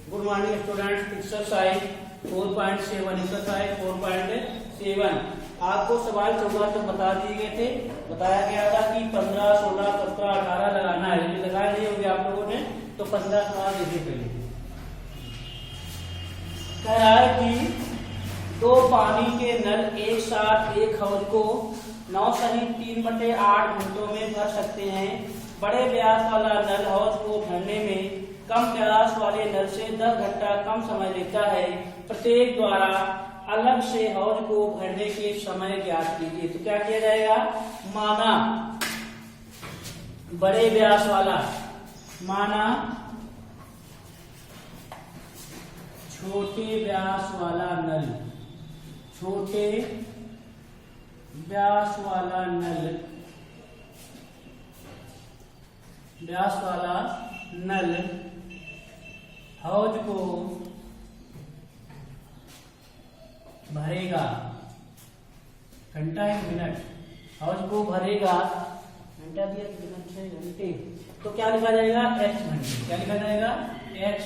Good morning students. Exercise 4.7 exercise 4.7 आपको सवाल 14 तक बता दिए गए थे। बताया गया था कि 15, 16, 17, 18 लगाना है। यदि लगाए नहीं होंगे आप लोगों ने तो 15 सवाल देखिए पहले। कह रहा है कि दो पानी के नल एक साथ एक हौज को 9 सहित 3/8 घंटों में भर सकते हैं। बड़े व्यास वाला नल हौज को भरने में कम व्यास वाले नल से 10 घंटा कम समय लेता है। प्रत्येक द्वारा अलग से हौज को भरने के समय ज्ञात कीजिए। तो क्या किया जाएगा? माना बड़े व्यास वाला, माना छोटे व्यास वाला नल, छोटे व्यास वाला नल, व्यास वाला नल हौज को भरेगा। घंटा 1 मिनट, हौज को भरेगा। घंटा दिया, मिनट 6 घंटे, तो क्या लिखा जाएगा? x घंटे। क्या लिखा जाएगा? x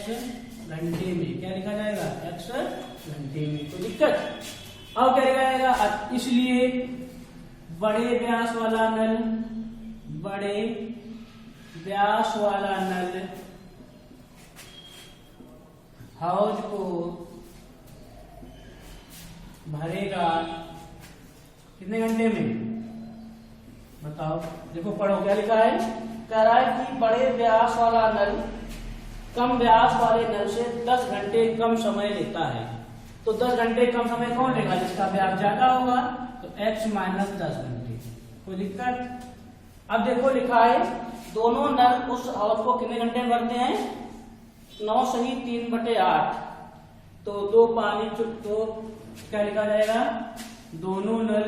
घंटे में। क्या लिखा जाएगा? x घंटे में। कोई दिक्कत? अब क्या लिखा जाएगा? इसलिए बड़े व्यास वाला नल, बड़े व्यास वाला नल हौज को भरेगा कितने घंटे में? बताओ, देखो पढ़ो क्या लिखा है। कह रहा है कि बड़े व्यास वाला नल कम व्यास वाले नल से 10 घंटे कम समय लेता है। तो 10 घंटे कम समय कौन लेगा? जिसका व्यास ज्यादा होगा। तो x माइनस 10 घंटे। कोई दिक्कत? अब देखो लिखा है दोनों नल उस हौज को कितने घंटे में भरते हैं? 9 सहित 3/8। तो दो पानी तो क्या लिखा जाएगा? दोनों नल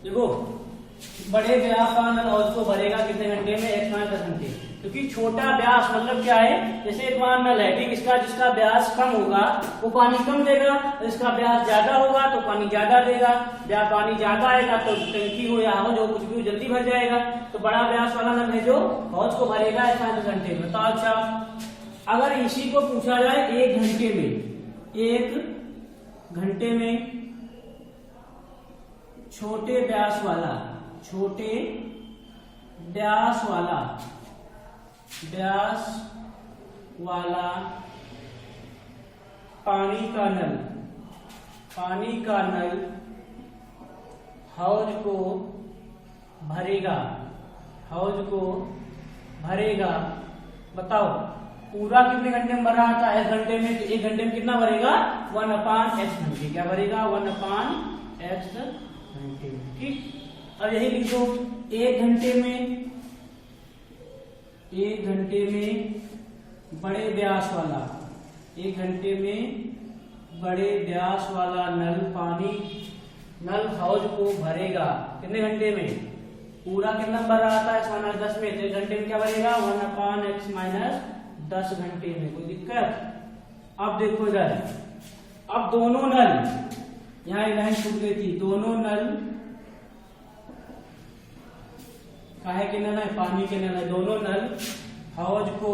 देखो बड़े व्यास का नल हौज को भरेगा कितने घंटे में? x माइनस 10 घंटे। क्योंकि छोटा व्यास मतलब क्या है? जैसे एक मान नल है, ठीक, इसका जिसका व्यास कम होगा वो पानी कम देगा, इसका व्यास ज्यादा होगा तो पानी ज्यादा देगा। पानी ज्यादा आएगा तो टंकी हो या हौज हो कुछ भी जल्दी भर जाएगा। तो बड़ा व्यास वाला नल है जो हौज को भरेगा 1 माइनस 10 घंटे में। बताओ अच्छा, अगर इसी को पूछा जाए 1 घंटे में, 1 घंटे में छोटे व्यास वाला पानी का नल हौज को भरेगा। बताओ पूरा कितने घंटे में भर रहा था? 1 घंटे में। तो 1 घंटे में कितना भरेगा? 1/x घंटे। क्या भरेगा? 1/x घंटे। ठीक, अब यही लिख दो 1 घंटे में बड़े व्यास वाला, 1 घंटे में बड़े व्यास वाला नल हौज को भरेगा कितने घंटे में? पूरा कितना भर रहा था? x माइनस 10 में। तो 1 घंटे में क्या भरेगा? 1/x माइनस 10 घंटे में। कोई दिक्कत? अब देखो इधर, अब दोनों नल, यहाँ लाइन छूट गई थी, दोनों नल काहे के नल है? पानी के नल है। दोनों नल हौज को,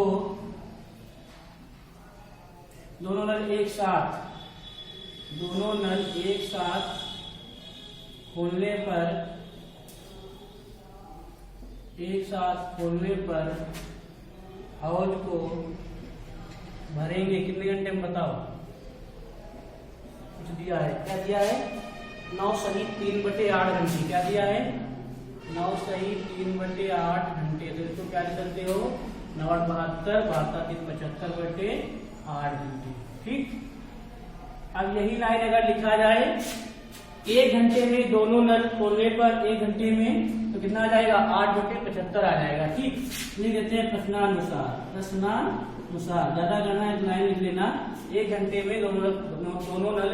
दोनों नल एक साथ खोलने पर हौज को भरेंगे कितने घंटे में? बताओ, कुछ दिया है? क्या दिया है? 9 सहित 3/8 घंटे। क्या दिया है? 9 सहित 3/8 घंटे। तो इसको क्या लिख सकते हो? 9 8 72, 72 3 75/8 घंटे। ठीक, अब यही लाइन अगर लिखा जाए 1 घंटे में दोनों नल खोलने पर 1 घंटे में, तो कितना आ जाएगा? 8/75 आ जाएगा। ठीक, लिख देते हैं प्रश्नानुसार। ज्यादा करना है तो लाइन लिख लेना। 1 घंटे में दोनों नल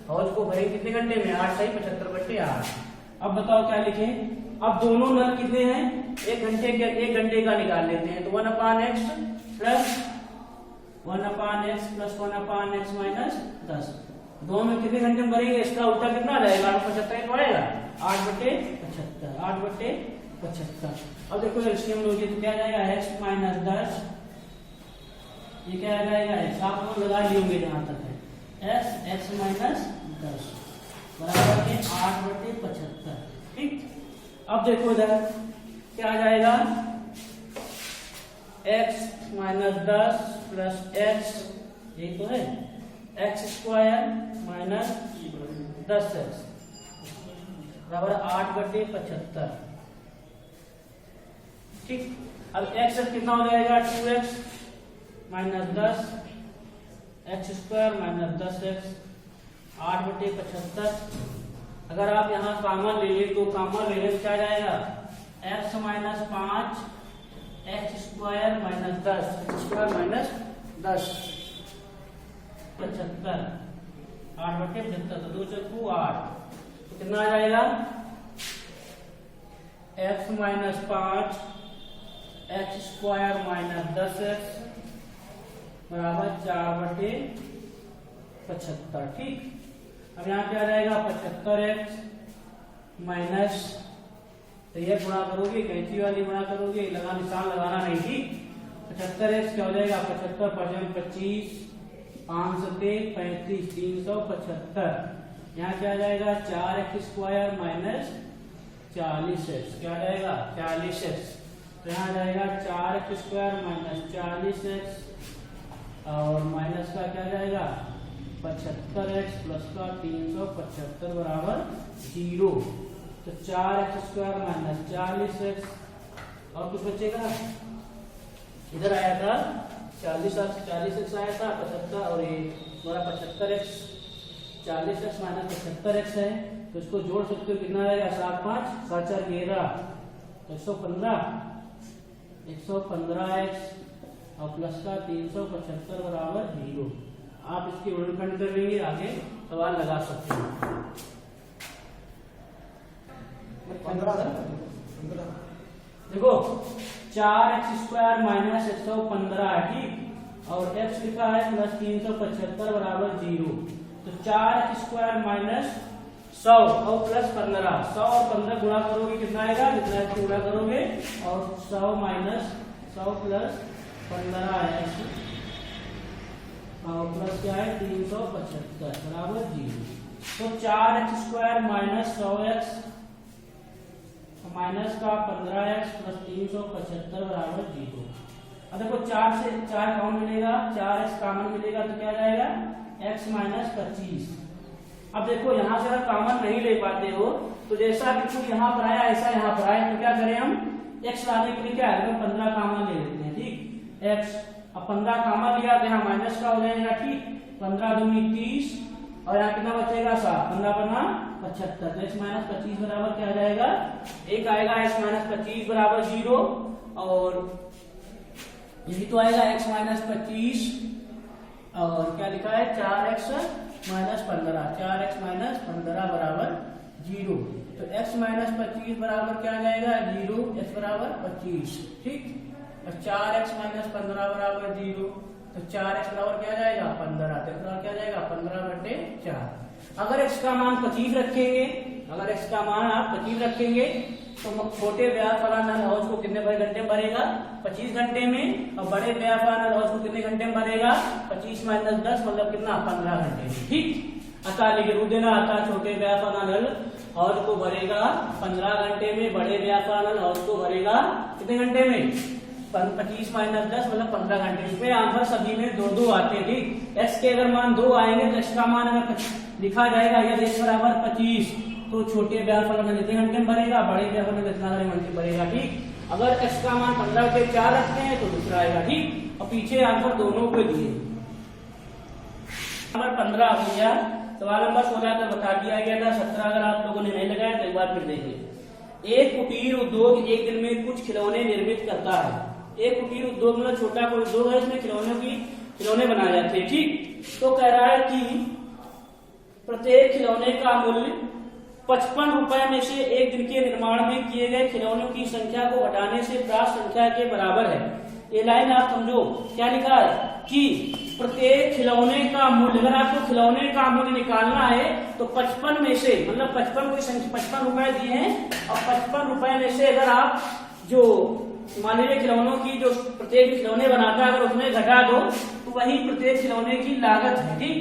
हौज को भरे कितने घंटे में? 8 सही 75/8। अब बताओ क्या लिखें? अब दोनों नल कितने हैं? 1 घंटे का निकाल लेते हैं। तो 1/x प्लस 1/x माइनस 10। दोनों में कितने घंटे में भरेंगे? इसका उल्टा कितना आ जाएगा? 8/75 आएगा। 8/75 75। अब देखो एलसीएम लोगे तो क्या आ जाएगा x माइनस 10, ये क्या आ जाएगा x, आप लोग लगा लिए होंगे जहां तक है, x माइनस 10 बराबर के 8/75। ठीक, अब देखो इधर क्या आ जाएगा, x माइनस 10 प्लस x, ये तो है x स्क्वायर माइनस 10x बराबर 8/75। ठीक, अब x कितना हो जाएगा, 2x minus 10 x square minus 10x 8/75। अगर आप यहाँ कॉमन ले लें तो कॉमन ले लें तो क्या जाएगा, x minus 5 x square minus 10 x square minus 10 75 8/75, तो 2 चौकू 8, तो कितना आ जाएगा, x minus 5 x square minus 10x बराबर 4/75। ठीक, अब यहाँ क्या आ जाएगा, 75x माइनस, तो ये गुणा करोगे, कैंची वाली गुणा करोगे, लगा निशान लगाना नहीं। ठीक, 75x क्या हो जाएगा, 75 × 25 5 से 35 375। यहाँ क्या आ जाएगा, 4x स्क्वायर माइनस 40x, क्या आ जाएगा 40x, तो यहाँ आ जाएगा 4x स्क्वायर माइनस 40x और माइनस का क्या जाएगा 75x प्लस का 375 बराबर 0। तो 4x स्क्वायर माइनस 40x और कुछ बचेगा, इधर आया था 40x आया था 75 और ये हमारा 75x 40x माइनस 75x है, तो इसको जोड़ सकते हो, कितना आएगा 7 5 7 4 11 115x और प्लस का 375 बराबर 0। आप इसकी उलटखंड कर लेंगे, आगे सवाल लगा सकते हैं। देखो 4x स्क्वायर माइनस 115 है, ठीक, और x लिखा है प्लस 375 बराबर 0। तो 4x स्क्वायर माइनस 100 और प्लस 15, 100 और 15 गुणा करोगे कितना आएगा, जितना इसको गुणा करोगे, और 100 माइनस 100 प्लस 15x और प्लस क्या है 375 बराबर 0। तो 4x square minus 100x minus का 15x प्लस 375 बराबर 0। अब देखो 4 से 4 कॉमन मिलेगा, 4x कॉमन मिलेगा तो क्या जाएगा x माइनस 25। अब देखो यहाँ से अगर कॉमन नहीं ले पाते हो तो जैसा बिल्कुल यहाँ पर आया ऐसा यहाँ पर आया, तो क्या करें हम, x लाने के लिए क्या है 15 कॉमन ले लेते हैं। ठीक, x, अब 15 कॉमन लिया तो यहाँ माइनस का हो जाएगा। ठीक, 15 दूनी 30 और यहाँ कितना बचेगा 7, 15 बना 75, तो x माइनस 25 बराबर क्या आ जाएगा, एक आएगा x माइनस 25 बराबर 0 और यही तो आएगा x माइनस 25 और क्या लिखा है 4x माइनस 15, 4x माइनस 15 बराबर 0। तो x माइनस 25 बराबर क्या आ जाएगा 0, x बराबर 25। ठीक, और 4x माइनस 15 बराबर 0, तो 4x बराबर क्या आ जाएगा 15, तो क्या आ जाएगा 15/4। अगर x का मान 25 रखेंगे, अगर x का मान आप 25 रखेंगे तो छोटे व्यास वाला नल हाउस को कितने घंटे में भरेगा 25 घंटे में, और बड़े व्यास वाला नल हाउस को कितने घंटे में भरेगा 25 माइनस 10 मतलब कितना 15 घंटे में। ठीक, अतः लिख देना, अतः छोटे व्यास वाला नल हाउस को भरेगा 15 घंटे में, बड़े व्यास वाला नल हाउस को भरेगा कितने घंटे में 25 माइनस 10 मतलब 15 घंटे। इसमें आंसर सभी में 2-2 आते हैं। ठीक, x के अगर मान 2 आएंगे तो x का मान अगर लिखा जाएगा यदि x बराबर 25 तो छोटे व्यास वाला नल कितने घंटे में भरेगा, बड़े व्यास वाला नल कितना घंटे में भरेगा। ठीक, अगर x का मान 15/4 रखते हैं तो दूसरा आएगा। ठीक, और पीछे आंसर दोनों को दिए। नंबर 15 भैया सवाल नंबर 16 का बता दिया गया था, 17 अगर आप लोगों ने नहीं लगाया तो एक बार फिर देखिए। एक कुटीर उद्योग एक दिन में कुछ खिलौने निर्मित करता है। एक कुटीर उद्योग मतलब छोटा कोई उद्योग है, इसमें खिलौने बनाए जाते हैं। ठीक, तो कह रहा है कि प्रत्येक खिलौने का मूल्य 55 रुपए में से एक दिन के निर्माण में किए गए खिलौनों की संख्या को घटाने से प्राप्त संख्या के बराबर है। ये लाइन आप समझो क्या लिखा है कि प्रत्येक खिलौने का मूल्य, अगर आपको खिलौने का मूल्य निकालना है तो 55 में से, मतलब 55 कोई संख्या 55 रुपए दिए हैं और 55 रुपए में से अगर आप जो मान लीजिए खिलौनों की जो प्रत्येक खिलौने बनाता है अगर उसमें घटा दो तो वही प्रत्येक खिलौने की लागत है। ठीक,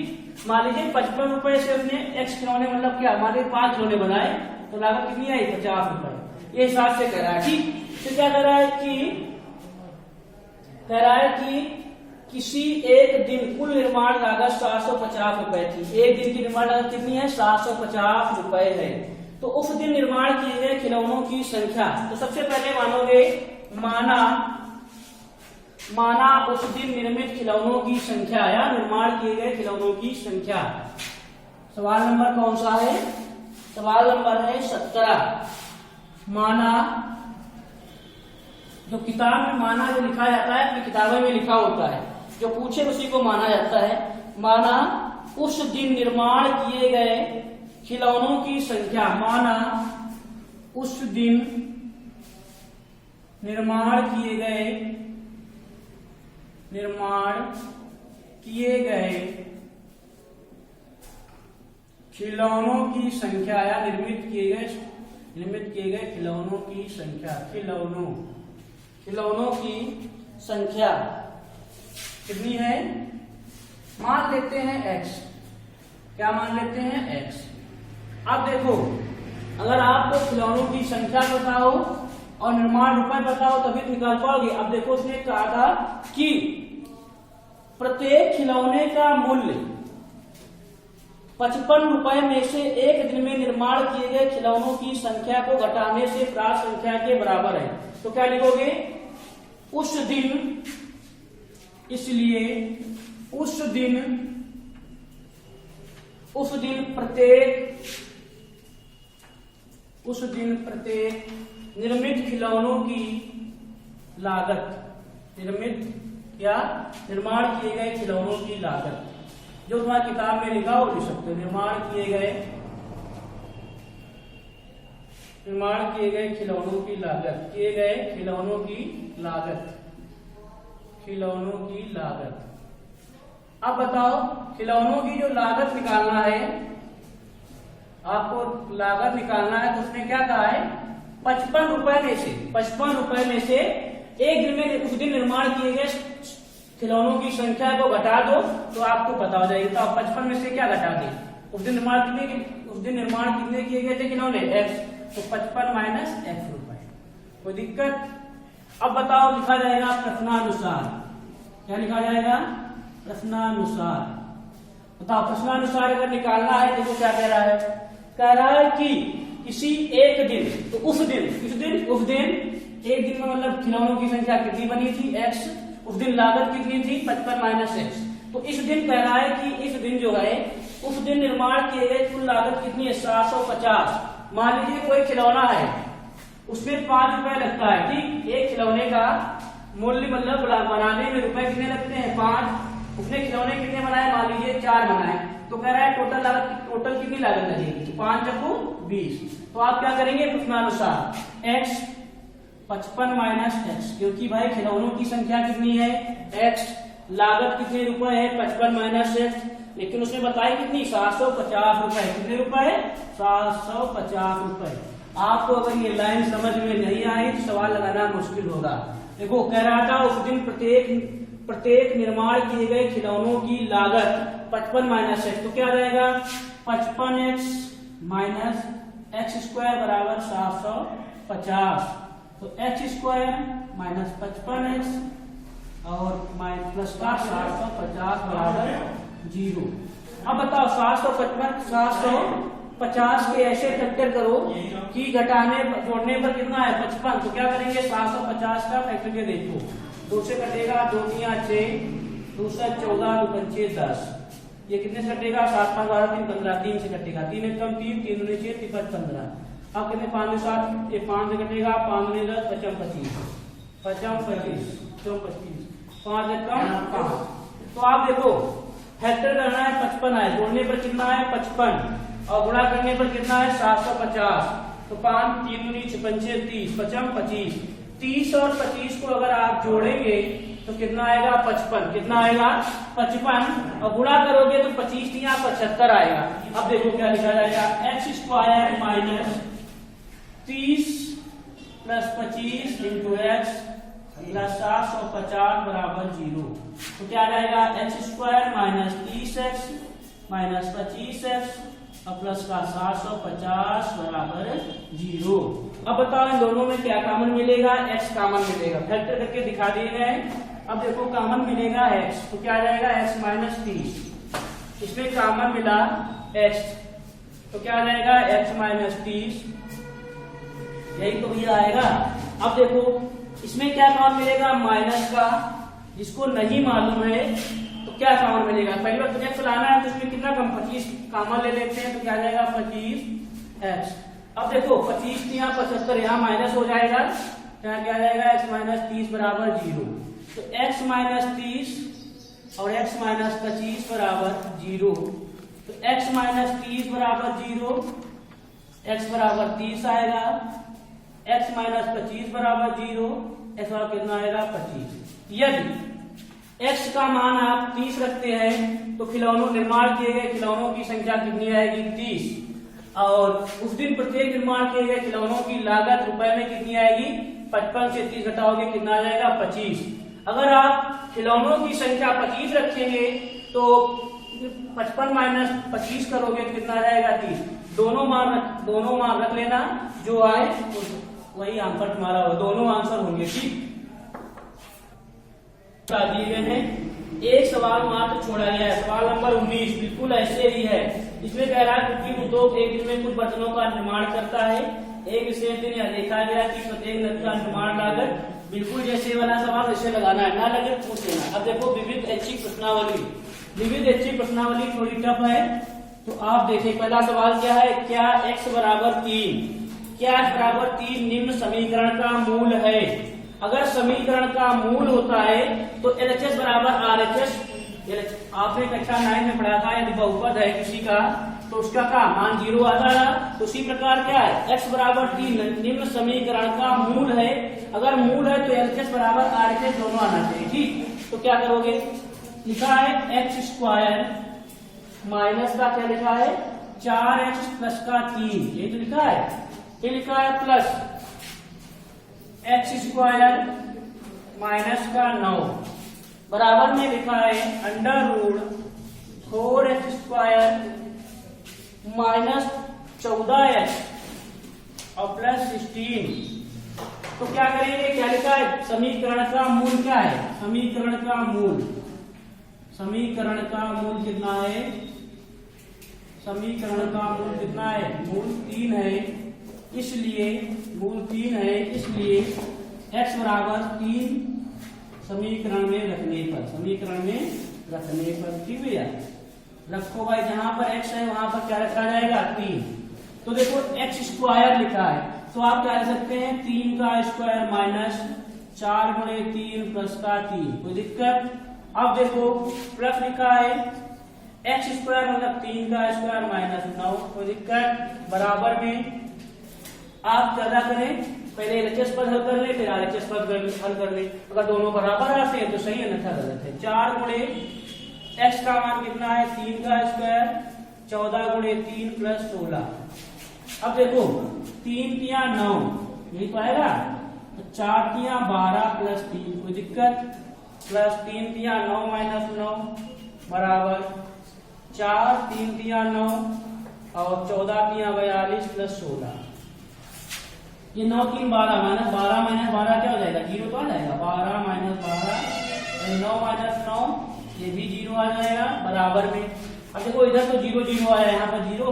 मान लीजिए 55 रुपए से अपने एक्स खिलौने मतलब क्या, मान लीजिए 5 खिलौने बनाए तो लागत कितनी आई, 50 रुपए। ये हिसाब से कह रहा है। ठीक, तो क्या कह रहा है कि किसी एक दिन कुल निर्माण लागत 750 रुपए थी। एक दिन की निर्माण लागत कितनी है, 750 रुपए है। तो उस दिन निर्माण किए गए खिलौनों की संख्या, तो सबसे पहले मानोगे माना उस दिन निर्मित खिलौनों की संख्या या निर्माण किए गए खिलौनों की संख्या। सवाल नंबर कौन सा है, सवाल नंबर है 17। माना, जो किताब में माना जो लिखा जाता है अपनी किताबों में लिखा होता है, जो पूछे उसी को माना जाता है। माना उस दिन निर्माण किए गए खिलौनों की संख्या, माना उस दिन निर्माण किए गए खिलौनों की संख्या या निर्मित किए गए खिलौनों की संख्या, खिलौनों की संख्या कितनी है, मान लेते हैं x। क्या मान लेते हैं, x। अब देखो अगर आपको खिलौनों की संख्या पता हो और निर्माण रुपए पता हो तभी निकाल पाओगे। अब देखो उसने कहा था कि प्रत्येक खिलौने का मूल्य 55 रुपए में से एक दिन में निर्माण किए गए खिलौनों की संख्या को घटाने से प्राप्त संख्या के बराबर है। तो क्या लिखोगे, उस दिन, इसलिए उस प्रत्येक निर्मित खिलौनों की लागत, निर्माण किए गए खिलौनों की लागत, जो तुम्हारी किताब में लिखा हो लिख सकते हो। निर्माण किए गए खिलौनों की लागत, अब बताओ खिलौनों की जो लागत निकालना है, आपको लागत निकालना है तो उसने क्या कहा है, 55 रुपए में से एक दिन में उस दिन निर्माण किए गए खिलौनों की संख्या को घटा दो तो आपको पता हो जाएगा। तो 55 में से क्या घटा दे, उस दिन निर्माण कितने किए गए थे खिलौने, x, तो 55 माइनस x रुपए। कोई दिक्कत। अब बताओ लिखा जाएगा प्रश्नानुसार, क्या लिखा जाएगा, प्रश्नानुसार। बताओ प्रश्नानुसार अगर निकालना है देखो क्या कह रहा है कि किसी एक दिन, तो उस दिन एक दिन में मतलब खिलौनों की संख्या कितनी बनी थी, x, उस दिन लागत कितनी थी 55 माइनस x। तो इस दिन कह रहा है कि इस दिन जो है उस दिन निर्माण किए गए कुल लागत कितनी है, 750। मान लीजिए कोई खिलौना है उसमें 5 रुपए लगता है। ठीक, एक खिलौने का मूल्य मतलब बनाने में रुपए कितने लगते हैं, 5। उसने खिलौने कितने बनाए, मान लीजिए 4 बनाए। तो कह रहा है टोटल कितनी लागत लगेगी, 5 × 20। तो आप क्या करेंगे, प्रश्नानुसार x 55 माइनस x, क्योंकि भाई खिलौनों की संख्या कितनी है x, लागत कितने रुपए है 55 माइनस x, लेकिन उसने बताया कितनी 750 रुपए। कितने रुपए, 750 रुपए। आपको अगर ये लाइन समझ में नहीं आई तो सवाल लगाना मुश्किल होगा। देखो कह रहा था उस दिन प्रत्येक निर्माण किए गए खिलौनों की लागत 55 माइनस x, तो क्या आ जाएगा 55x माइनस x² बराबर 750। तो x² माइनस 55x और प्लस का 750 बराबर 0। अब बताओ 750 के ऐसे फैक्टर करो कि जोड़ने पर कितना है 55। तो क्या करेंगे 750 का फैक्टर देखो, 2 से कटेगा 2 × 6, 2 से 14, 2 × 5 10। ये कितने से कटेगा 7 5 12 3 15, 3 से कटेगा 3 × 3 3 × 6 3 5 15। अब कितने 5 × 7, ये 5 से कटेगा 5 × 10 55 25 25 25 5 × 5। तो आप देखो फैक्टर करना है 55 है, जोड़ने पर कितना है 55 और गुणा करने पर कितना है 750। तो 5 3 × 6 5 30 55 25 30 और 25 को अगर आप जोड़ेंगे तो कितना आएगा 55। कितना आएगा 55 और गुणा करोगे तो 25 यहाँ 75 आएगा। अब देखो क्या लिखा जाएगा, x square minus 30 plus 25 into x plus 750 बराबर 0। तो क्या आ जाएगा x square minus 30x minus 25x और प्लस का 750 बराबर 0। अब बताओ इन दोनों में क्या कॉमन मिलेगा, x कॉमन मिलेगा, फैक्टर करके दिखा दिए गए। अब देखो कॉमन मिलेगा x, तो क्या आ जाएगा x माइनस 30, इसमें कॉमन मिला x, तो क्या आ जाएगा x माइनस 30, यही तो भैया आएगा। अब देखो इसमें क्या कॉमन मिलेगा माइनस का, जिसको नहीं मालूम है तो क्या कॉमन मिलेगा, पहली बार तुझे लाना है तो इसमें कितना कम 25 कॉमन ले लेते हैं, तो क्या आ जाएगा 25x। अब देखो 25 यहाँ 75 यहाँ माइनस हो जाएगा, क्या आ जाएगा x माइनस 30 बराबर 0। तो x माइनस 30 और x माइनस 25 बराबर 0। तो x माइनस 30 बराबर 0, x बराबर 30 आएगा, x माइनस 25 बराबर 0, x बराबर कितना आएगा 25। यदि x का मान आप 30 रखते हैं तो खिलौनों निर्माण किए गए खिलौनों की संख्या कितनी आएगी 30, और उस दिन प्रत्येक निर्माण किए गए खिलौनों की लागत रुपए में कितनी आएगी 55 से 30 घटाओगे कितना आ जाएगा 25। अगर आप खिलौनों की संख्या 25 रखेंगे तो 55 माइनस 25 करोगे तो कितना आ जाएगा 30। दोनों मान रख लेना, जो आए वही आंसर तुम्हारा होगा, दोनों आंसर होंगे। ठीक दिए गए हैं, एक सवाल मात्र छोड़ा गया है, सवाल नंबर 19 बिल्कुल ऐसे ही है। इसमें कह रहा है कुकींग उद्योग एक दिन में कुछ बर्तनों का निर्माण करता है। एक विशेष दिन यह देखा गया कि प्रत्येक नग का निर्माण लागत बिल्कुल जैसे वाला सवाल ऐसे लगाना है, ना लगे पूछ लेना। अब देखो विविध ऐच्छिक प्रश्नावली, विविध ऐच्छिक प्रश्नावली थोड़ी टफ है, तो आप देखिए पहला सवाल क्या है, क्या x बराबर 3, क्या x बराबर 3 निम्न समीकरण का मूल है। अगर समीकरण का मूल होता है तो LHS बराबर RHS, आपने कक्षा 9 में पढ़ा था, यदि बहुपद है किसी का तो उसका का मान 0 आता है। तो उसी प्रकार क्या है x बराबर 3 निम्न समीकरण का मूल है, अगर मूल है तो LHS बराबर RHS दोनों आना चाहिए। ठीक, तो क्या करोगे, लिखा है एक्स स्क्वायर माइनस का क्या लिखा है 4x प्लस का 3, ये तो लिखा है, ये लिखा है प्लस एक्स स्क्वायर माइनस का 9 बराबर में लिखा है under root 4x square minus 14x और प्लस 16। तो क्या करेंगे, क्या लिखा है समीकरण का मूल क्या है, समीकरण का मूल कितना है, समीकरण का मूल कितना है, मूल 3 है, इसलिए मूल 3 है, इसलिए x बराबर 3 समीकरण में रखने पर, ठीक भैया रखो भाई, जहां पर x है वहां पर क्या रखा जाएगा 3। तो देखो x स्क्वायर लिखा है तो आप क्या कर सकते हैं 3 का स्क्वायर माइनस 4 गुणे 3 प्लस का 3, कोई दिक्कत। अब देखो प्लस लिखा है x स्क्वायर मतलब 3 का स्क्वायर माइनस 9, कोई दिक्कत, बराबर में आप क्या करें पहले LHS पद हल कर ले फिर RHS पद हल कर ले, अगर दोनों बराबर आते हैं तो सही है, अन्यथा गलत है। 4 गुणे x का मान कितना है 3 का स्क्वायर 14 गुणे 3 प्लस 16। अब देखो 3 तिया 9, यही तो आएगा, तो 4 तिया 12 प्लस 3, कोई दिक्कत, प्लस 3 तिया 9 माइनस 9 बराबर 4, 3 तिया 9 और 14 तिया 42 प्लस 16। ये 9 3 12 माइनस 12 क्या हो जाएगा 0 तो आ जाएगा, 12 माइनस 12 9 माइनस 9 ये भी 0 आ जाएगा बराबर में। अब देखो इधर तो 0 0 आया, यहाँ पर 0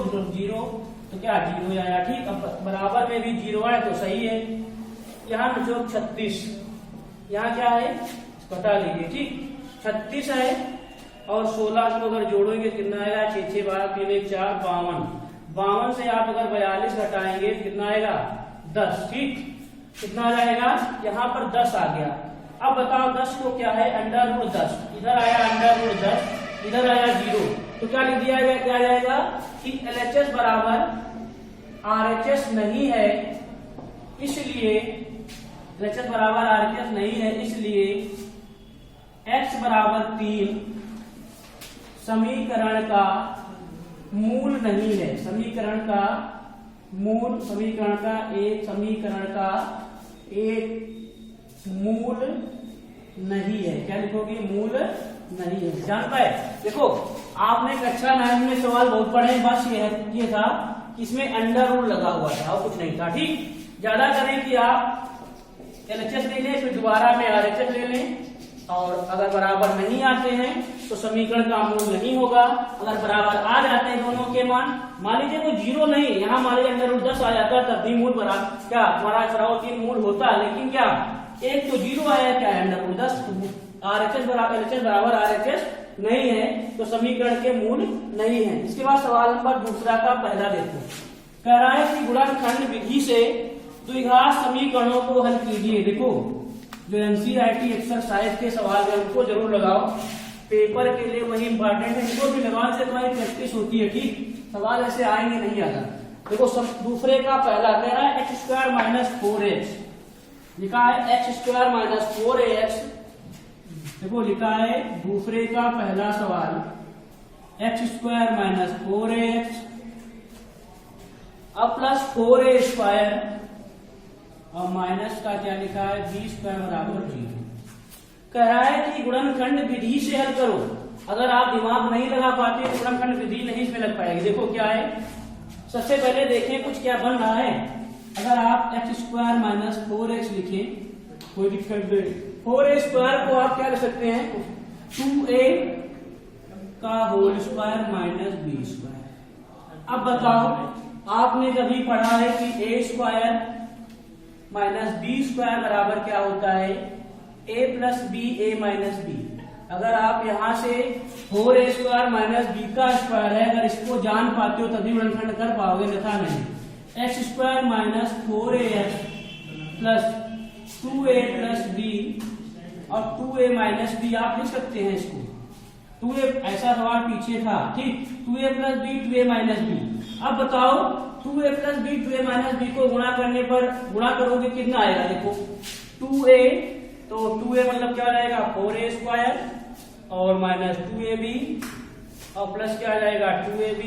तो क्या 0 आया, ठीक। अब बराबर में भी 0 आया तो सही है। यहाँ जो 36 यहाँ क्या है घटा लीजिए, ठीक 36 है और 16 को अगर जोड़ोगे कितना आएगा 6 6 12 3 1 4 52 से आप अगर 42 घटाएंगे कितना आएगा 10, ठीक कितना आ जाएगा, यहाँ पर 10 आ गया। अब बताओ 10 को क्या है अंडर रूट 10, इधर आया अंडर रूट 10, इधर आया 0, तो क्या लिख दिया गया, क्या जाएगा कि LHS बराबर RHS नहीं है, इसलिए LHS बराबर RHS नहीं है, इसलिए x बराबर 3 समीकरण का मूल नहीं है। समीकरण का एक मूल नहीं है। क्या लिखोगे? मूल नहीं है। जान पाए? देखो आपने कक्षा 9 में सवाल बहुत पढ़े, बस ये था कि इसमें अंडर रूल लगा हुआ था और कुछ नहीं था। ठीक, ज्यादा करें कि आप LHS ले लें, फिर दोबारा में RHS ले लें, और अगर बराबर नहीं आते हैं तो समीकरण का मूल नहीं होगा। अगर बराबर आ जाते हैं दोनों के मान लीजिए कोई 0 नहीं, यहाँ मान लीजिए अंडर रूल 10 आ जाता है, तब भी मूल बराबर क्या हमारा 3 मूल होता है, लेकिन क्या एक तो 0 आया, क्या है अंडर रूल 10, RHS बराबर LHS बराबर RHS नहीं है, तो समीकरण के मूल नहीं है। इसके बाद सवाल नंबर दूसरा का पहला देखो, कह रहा है कि गुणनखंड विधि से द्विघात समीकरणों को हल कीजिए। देखो जो NCERT एक्सरसाइज के सवाल है उनको जरूर लगाओ, पेपर के लिए वही इंपॉर्टेंट है, इनको भी लगाने से तुम्हारी प्रैक्टिस होती है। ठीक, सवाल ऐसे आएंगे नहीं आता। देखो सब दूसरे का पहला कह रहा है x² - 4x, लिखा है x² - 4ax। देखो लिखा है दूसरे का पहला सवाल x² - 4ax अब प्लस 4a² और माइनस का क्या लिखा है b² बराबर 0। कह रहा है कि गुणनखंड विधि से हल करो। अगर आप दिमाग नहीं लगा पाते तो गुणनखंड विधि नहीं इसमें लग पाएगी। देखो क्या है, सबसे पहले देखें कुछ क्या बन रहा है। अगर आप x² - 4x लिखें, कोई दिक्कत नहीं, 4a² को आप क्या लिख सकते हैं 2a का होल स्क्वायर माइनस b²। अब बताओ आपने कभी पढ़ा है कि a² माइनस b² बराबर क्या होता है a plus B a minus B. अगर आप यहाँ से 4a² माइनस b का स्क्वायर है, अगर इसको जान पाते हो तभी गुणनखंड कर पाओगे, अन्यथा नहीं। x² minus 4ax plus 2a plus b और 2a माइनस b आप लिख सकते हैं इसको। 2a ऐसा सवाल पीछे था, ठीक, 2a plus b 2a minus b। अब बताओ 2a plus b 2a minus b को गुणा करने पर गुणा करोगे कितना आएगा? देखो 2a, तो 2a मतलब क्या रहेगा 4a² और माइनस 2ab और प्लस क्या आ जाएगा 2ab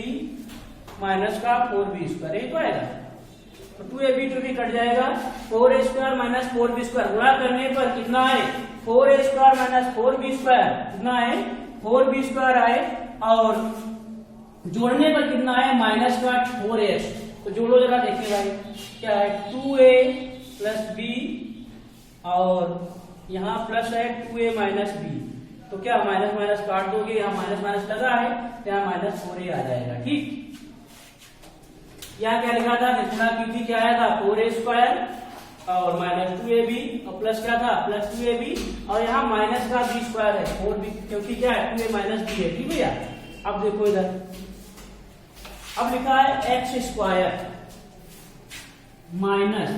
माइनस का 4b², यही तो आएगा। तो 2ab कट जाएगा, 4a² माइनस 4b² गुणा करने पर कितना आए 4a² माइनस 4b² कितना है 4b² आए, और जोड़ने पर कितना है माइनस का 4ax। तो जोड़ो जरा देखिए भाई क्या है 2a प्लस b और यहाँ प्लस है 2a माइनस b, तो क्या माइनस माइनस काट दोगे, यहाँ माइनस माइनस लगा है तो यहाँ माइनस 4a आ जाएगा। ठीक, यहाँ क्या लिखा था जितना की थी क्या आया था 4a² और माइनस 2ab और प्लस क्या था प्लस 2ab और यहाँ माइनस का b² है 4b, क्योंकि क्या है 2a माइनस b है। ठीक भैया, अब देखो इधर, अब लिखा है x² माइनस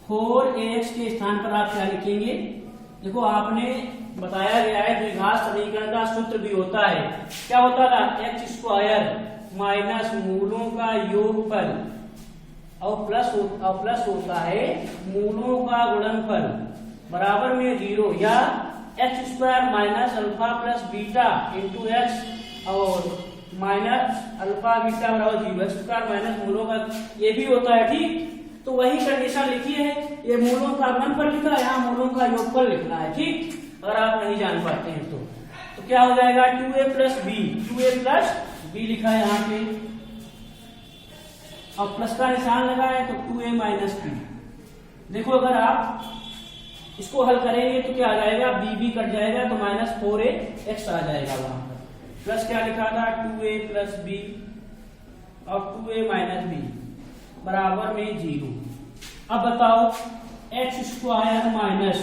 4ax के स्थान पर आप क्या लिखेंगे? देखो आपने बताया गया है द्विघात समीकरण का सूत्र भी होता है, क्या होता था x² माइनस मूलों का योगफल और प्लस होता है मूलों का गुणनफल बराबर में 0, या x² minus alpha plus beta into x और माइनस अल्फा बीटा बराबर 0, x² माइनस मूलों का ये भी होता है। ठीक, तो वही कंडीशन लिखी है, ये मूलों का गुणनफल लिखा है, यहाँ मूलों का योगफल लिखना है। ठीक, अगर आप नहीं जान पाते हैं तो क्या हो जाएगा 2a plus b, 2a plus b लिखा है यहाँ पे और प्लस का निशान लगा है तो 2a माइनस b। देखो अगर आप इसको हल करेंगे तो क्या आ जाएगा b कट जाएगा तो माइनस 4ax आ जाएगा वहां पर, प्लस क्या लिखा था 2a प्लस b और 2a माइनस b बराबर में 0। अब बताओ x² माइनस,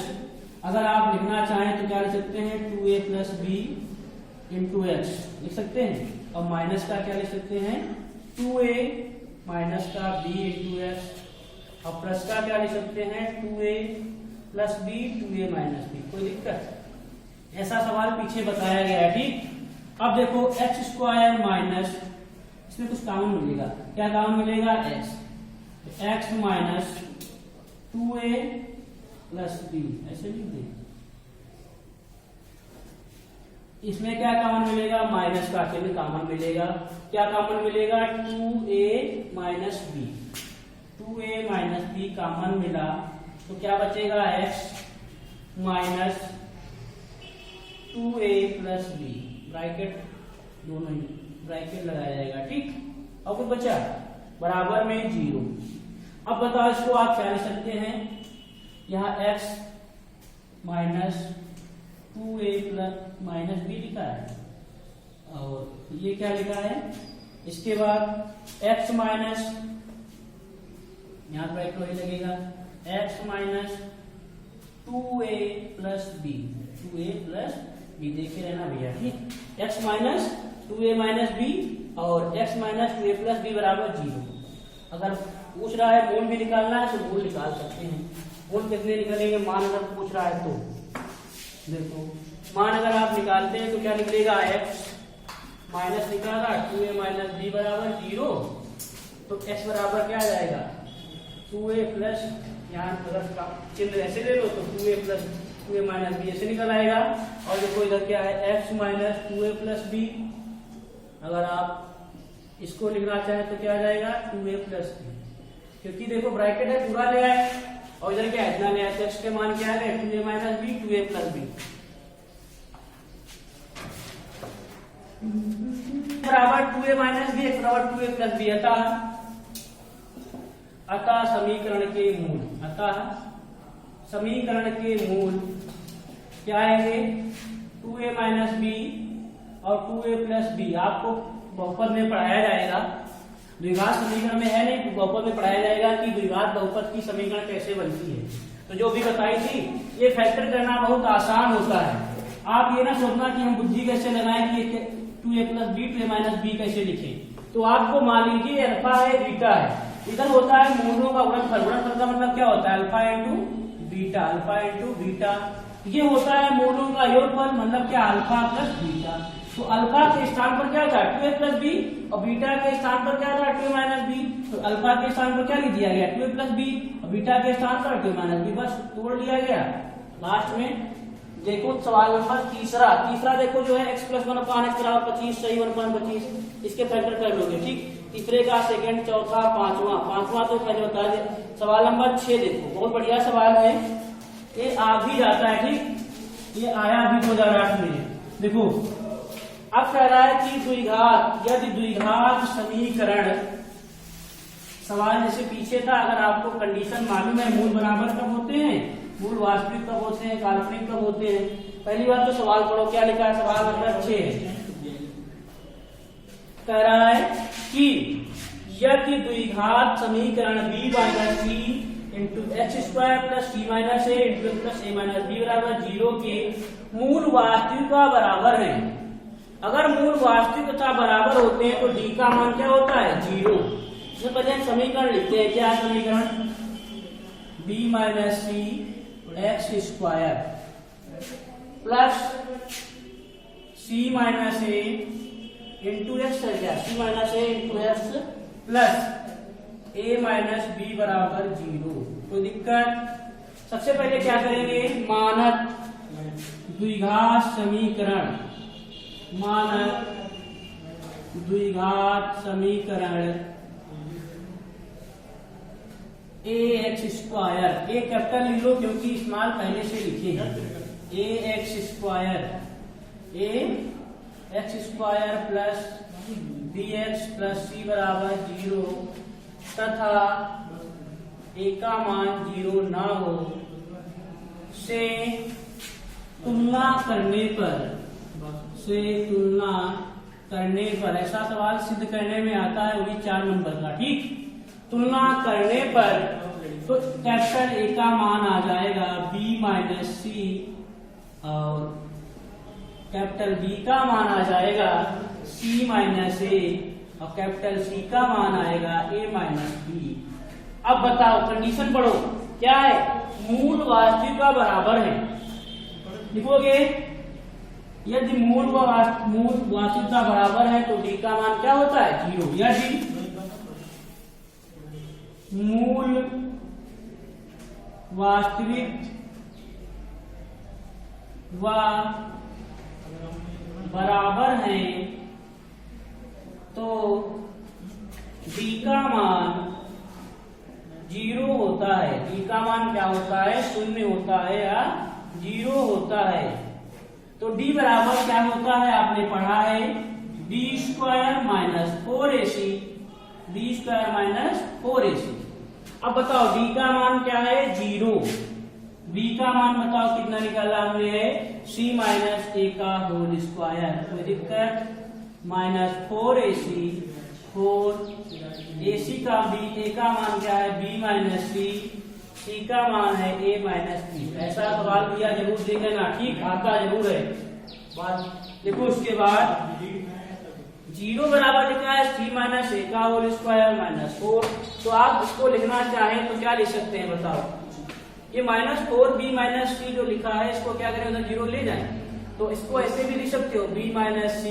अगर आप लिखना चाहें तो क्या लिख सकते हैं 2a plus b into x लिख सकते हैं, और माइनस का क्या लिख सकते हैं 2a माइनस का b इंटू एक्स और प्लस का क्या लिख सकते हैं 2a plus b 2a minus b। कोई दिक्कत? ऐसा सवाल पीछे बताया गया है। ठीक, अब देखो x² माइनस, इसमें कुछ काउंट मिलेगा, क्या काउंट मिलेगा x minus 2a plus B, ऐसे लिख दे। इसमें क्या कॉमन मिलेगा, माइनस का चिन्ह कॉमन मिलेगा। क्या कॉमन मिलेगा, 2a minus B, 2a minus B common मिला तो क्या बचेगा, x minus 2a plus B, bracket दोनों ही ब्रैकेट लगाया जाएगा, ठीक। और कुछ बचा, बराबर में 0। अब बताओ इसको आप क्या लिख सकते हैं, यहाँ x minus 2a plus minus B लिखा है, और ये क्या लिखा है, इसके बाद x माइनस, यहाँ ब्रैकेट वही लगेगा, x minus 2a plus B, 2a plus B, देखे रहना भैया, ठीक। x minus 2a minus B और x minus 2a plus B बराबर 0। अगर पूछ रहा है मूल भी निकालना है तो मूल निकाल सकते हैं। मूल कितने निकलेंगे, मान अगर पूछ रहा है तो देखो, मान अगर आप निकालते हैं तो क्या निकलेगा, x माइनस निकाला 2a माइनस बी बराबर 0, तो x बराबर क्या आ जाएगा, 2a प्लस, यहाँ अगर चिन्ह ऐसे ले लो तो 2a plus 2a minus B ऐसे निकल आएगा। और देखो इधर क्या है, x minus 2a plus B, अगर आप इसको लिखना चाहें तो क्या आ जाएगा, 2a प्लस बी, क्योंकि देखो ब्रैकेट है पूरा ले आए, और इधर क्या इतना ले आए, x के मान क्या है, 2a minus B, 2a plus B बराबर 2a माइनस बी, x बराबर 2a प्लस बी। अतः समीकरण के मूल, अतः समीकरण के मूल क्या आएंगे, 2a माइनस बी और 2a प्लस बी। आपको बहुपद में पढ़ाया जाएगा, द्विघात समीकरण में है नहीं, बहुपद में पढ़ाया जाएगा कि द्विघात बहुपद की समीकरण कैसे बनती है। तो जो भी बताई थी, ये फैक्टर करना बहुत आसान होता है। आप ये ना सोचना कि हम बुद्धि कैसे लगाएं कि 2a plus B 2a minus B कैसे लिखें। तो आपको मान लीजिए अल्फा है बीटा है, इधर होता है मूलों का गुणनफल। गुणनफल का मतलब क्या होता है, alpha into beta, alpha into beta. ये होता है मूलों का योगफल, मतलब क्या, अल्फा प्लस बीटा। तो अल्फा के स्थान पर क्या था, 2a प्लस बी, और बीटा के स्थान पर क्या था, 2a माइनस बी। तो अल्फा के स्थान पर क्या लिख दिया गया, 2a प्लस बी, और बीटा के स्थान पर 2a माइनस बी, बस तोड़ लिया गया। लास्ट में देखो सवाल नंबर तीसरा देखो जो है x प्लस 1/x बराबर 25, सही 1/25, इसके फैक्टर कर लोगे, ठीक। तीसरे का सेकंड, चौथा, पांचवा तो पहले बता दे। सवाल नंबर 6 देखो, बहुत बढ़िया सवाल है, ये आ भी जाता है, ठीक, ये आया भी 2008 में। देखो अब कह रहा है कि द्विघात, यदि द्विघात समीकरण, सवाल जैसे पीछे था, अगर आपको कंडीशन मालूम है, मूल बराबर कब होते हैं, मूल वास्तविक कब होते हैं, काल्पनिक कब होते हैं। पहली बात तो सवाल पढ़ो, क्या लिखा है, सवाल नंबर 6 कह रहा है कि यदि द्विघात समीकरण b minus c into x square plus c minus a into plus a minus b बराबर 0 के मूल वास्तविकता बराबर है। अगर मूल वास्तविकता बराबर होते हैं तो d का मान क्या होता है, 0। इसमें पहले समीकरण लिखते हैं, क्या समीकरण, b minus C x square plus c minus a into x है क्या, सी minus a into x plus a minus b बराबर 0। कोई दिक्कत। सबसे पहले क्या करेंगे, मानक द्विघात समीकरण, मानक द्विघात समीकरण a x square, a capital लिख लो क्योंकि इस्तेमाल पहले से लिखे हैं, a x square plus b x plus c बराबर 0 तथा ए का मान 0 ना हो से तुलना करने पर, ऐसा सवाल सिद्ध करने में आता है, वही 4 नंबर का, ठीक। तुलना करने पर तो कैपिटल ए का मान आ जाएगा b माइनस सी और कैपिटल बी का मान आ जाएगा c माइनस ए और कैपिटल सी का मान आएगा a माइनस बी। अब बताओ कंडीशन पढ़ो, क्या है, मूल वास्तविकता बराबर है, लिखोगे यदि मूल वास्तविकता बराबर है तो d का मान क्या होता है, 0। यदि वास्तविक व बराबर हैं तो d का मान 0 होता है। d का मान क्या होता है? 0 होता है या 0 होता है। तो d बराबर क्या होता है? आपने पढ़ा है d² minus 4ac, d² minus 4ac। अब बताओ d का मान क्या है? 0। b का मान बताओ कितना निकाला हमने है? c माइनस a का होल स्क्वायर। कोई दिक्कत? माइनस 4ac 4ac का a का मान क्या है? b माइनस c का मान है a माइनस b। ऐसा सवाल दिया जरूर देना, ठीक? आता जरूर है। बात देखो, उसके बाद 0 बराबर लिखा है c माइनस a का होल स्क्वायर माइनस 4। तो आप इसको लिखना चाहें तो क्या लिख सकते हैं बताओ? ये माइनस 4b माइनस c जो लिखा है इसको क्या करें? उधर 0 ले जाएं। तो इसको ऐसे भी लिख सकते हो b माइनस c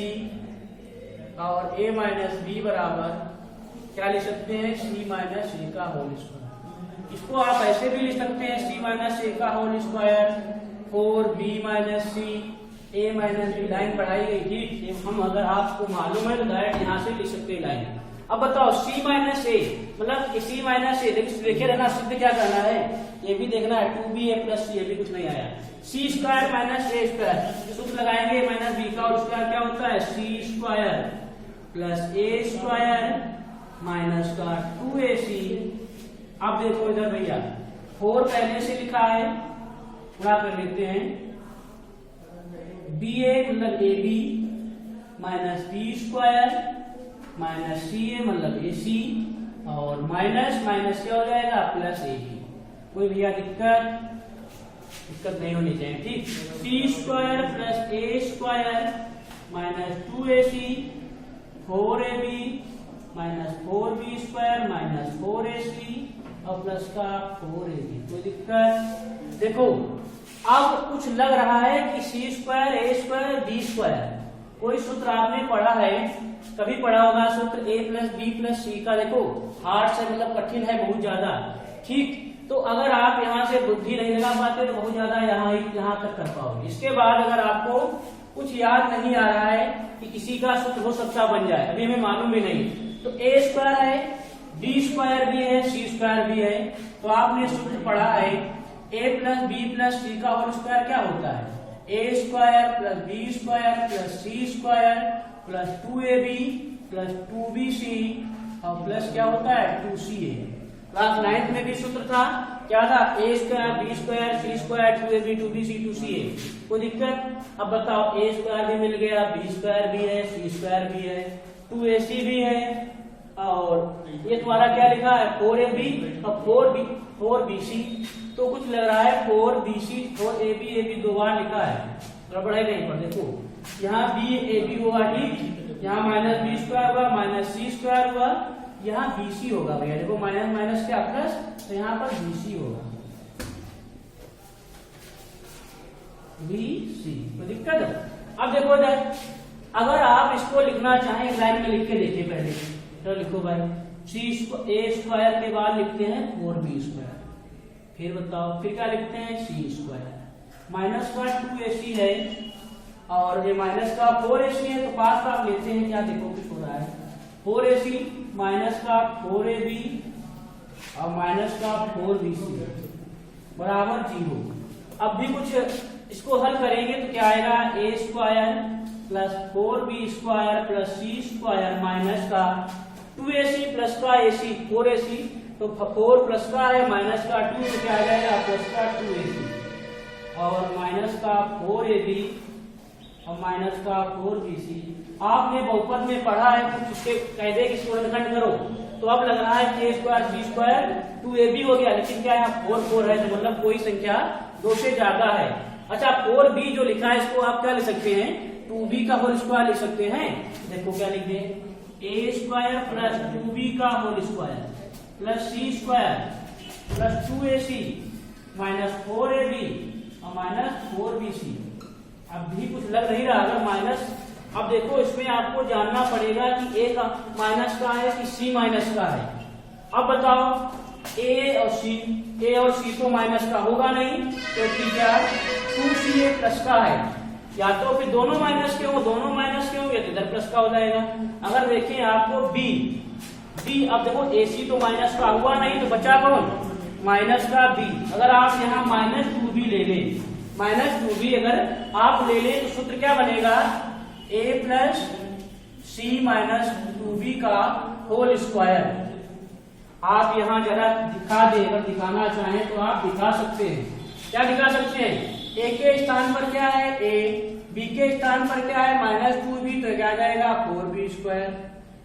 और a माइनस b बराबर क्या लिख सकते हैं? c माइनस a का होल स्क्वायर। इसको आप ऐसे भी लिख सकते हैं c माइनस a का whole square 4b minus c a minus b। Line पढ़ाई गई, ठीक? हम अगर आपको मालूम है तो डायरेक्ट यहाँ से लिख सकते हैं लाइन। अब बताओ c माइनस a मतलब c माइनस a, देखिए रहना, सिद्ध क्या करना है ये भी देखना है। 2ba प्लस c, ये भी कुछ नहीं आया। c² माइनस a², सूत्र लगाएंगे माइनस b का और स्क्वायर क्या होता है? c² प्लस a² माइनस का 2ac। अब देखो इधर भैया 4 पहले से लिखा है, पूरा कर लेते हैं। ba मतलब ab minus b² minus ca मतलब ac और माइनस माइनस क्या हो जाएगा? Plus ab। कोई भैया दिक्कत नहीं होनी चाहिए, ठीक? c² plus a² minus 2ac 4ab minus 4b² minus 4ac और प्लस का 4ab। कोई दिक्कत? देखो अब कुछ लग रहा है कि c² a² b²। कोई सूत्र आपने पढ़ा है, कभी पढ़ा होगा सूत्र a plus b plus c का। देखो हार्ड से मतलब कठिन है बहुत ज्यादा, ठीक? तो अगर आप यहाँ से बुद्धि नहीं लगा पाते तो बहुत ज्यादा यहाँ तक कर पाओगे। इसके बाद अगर आपको कुछ याद नहीं आ रहा है कि किसी का सूत्र हो सकता बन जाए, अभी हमें मालूम भी नहीं, तो a² है, b² भी है, c² भी है। तो आपने सूत्र पढ़ा है a plus b plus c का होल स्क्वायर क्या होता है? a² plus b² plus c² plus 2ab plus 2bc और प्लस क्या होता है? 2ca। क्लास 9th में भी सूत्र था, क्या था? a² b² c² 2ab 2bc 2ca। कोई दिक्कत? अब बताओ a² भी मिल गया, b² भी है, c² भी है, 2ac भी है और ये तुम्हारा क्या लिखा है? 4ab और 4bc। तो कुछ लग रहा है 4bc 4ab दो बार लिखा है, गड़बड़ है नहीं? पर देखो यहाँ b ab हुआ, ठीक? यहाँ माइनस b² हुआ माइनस c² हुआ, यहाँ bc होगा भैया। देखो माइनस माइनस क्या प्लस, तो यहाँ पर bc होगा, bc। कोई दिक्कत है? अब देखो इधर अगर आप इसको लिखना चाहें लाइन में लिख के देखिए पहले, तो लिखो भाई a² के बाद लिखते हैं 4b²। फिर बताओ फिर क्या लिखते हैं? c² माइनस का 2ac है और ये माइनस का 4ac है, तो पास आप लेते हैं क्या? देखो कुछ हो रहा है 4ac माइनस का 4ab और माइनस का 4bc बराबर 0। अब भी कुछ इसको हल करेंगे तो क्या आएगा? a² plus 4b² plus c² minus का 2ac प्लस का ac 4ac, तो 4 प्लस का है माइनस का 2 तो क्या आ जाएगा? प्लस का 2ac और माइनस का 4ab और माइनस का 4bc। आपने बहुपद में पढ़ा है कुछ उसके कायदे की स्वर्णखंड करो, तो अब लग रहा है कि a² c² 2ab हो गया, लेकिन क्या यहाँ 4 4 है, तो मतलब कोई संख्या 2 से ज्यादा है। अच्छा 4b जो लिखा है इसको आप क्या लिख सकते हैं? 2b का होल स्क्वायर लिख सकते हैं। देखो क्या लिख दें? a² प्लस 2b का whole square plus c² plus 2ac minus 4ab और माइनस 4bc। अब भी कुछ लग नहीं रहा अगर माइनस। अब देखो इसमें आपको जानना पड़ेगा कि a का माइनस का है कि c माइनस का है। अब बताओ a और c ए और सी तो माइनस का होगा नहीं, क्योंकि क्या 2ca प्लस का है, या तो फिर दोनों माइनस के हो, दोनों माइनस के होंगे तो इधर प्लस का हो जाएगा। अगर देखें आपको बी, अब देखो ac तो माइनस का हुआ नहीं तो बचा कौन, माइनस का b। अगर आप यहाँ -2b ले लें, -2b अगर आप ले लें तो सूत्र क्या बनेगा, a plus c minus 2b का होल स्क्वायर। आप यहाँ जरा दिखा दे, अगर दिखाना चाहें तो आप दिखा सकते हैं। क्या दिखा सकते हैं, a के स्थान पर क्या है a, b के स्थान पर क्या है -2b, तो क्या आ जाएगा 4b स्क्वायर।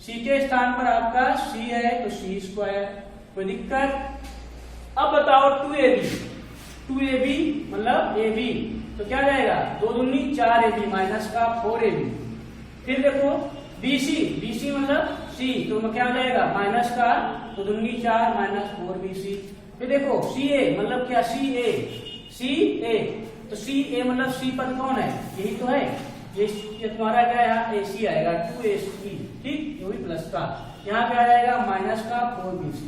c के स्थान पर आपका c है तो c स्क्वायर, कोई दिक्कत। अब बताओ 2ab मतलब ab, तो क्या जाएगा 2 दूनी 4ab माइनस का 4ab। फिर देखो bc मतलब c, तो क्या हो जाएगा माइनस का 2 दूनी 4 माइनस 4bc। फिर देखो ca मतलब क्या ca, तो ca मतलब c पद कौन है, यही तो है, ये तुम्हारा क्या है ac आएगा 2ac, ठीक, जो भी प्लस का, यहाँ पे आ जाएगा माइनस का 4bc।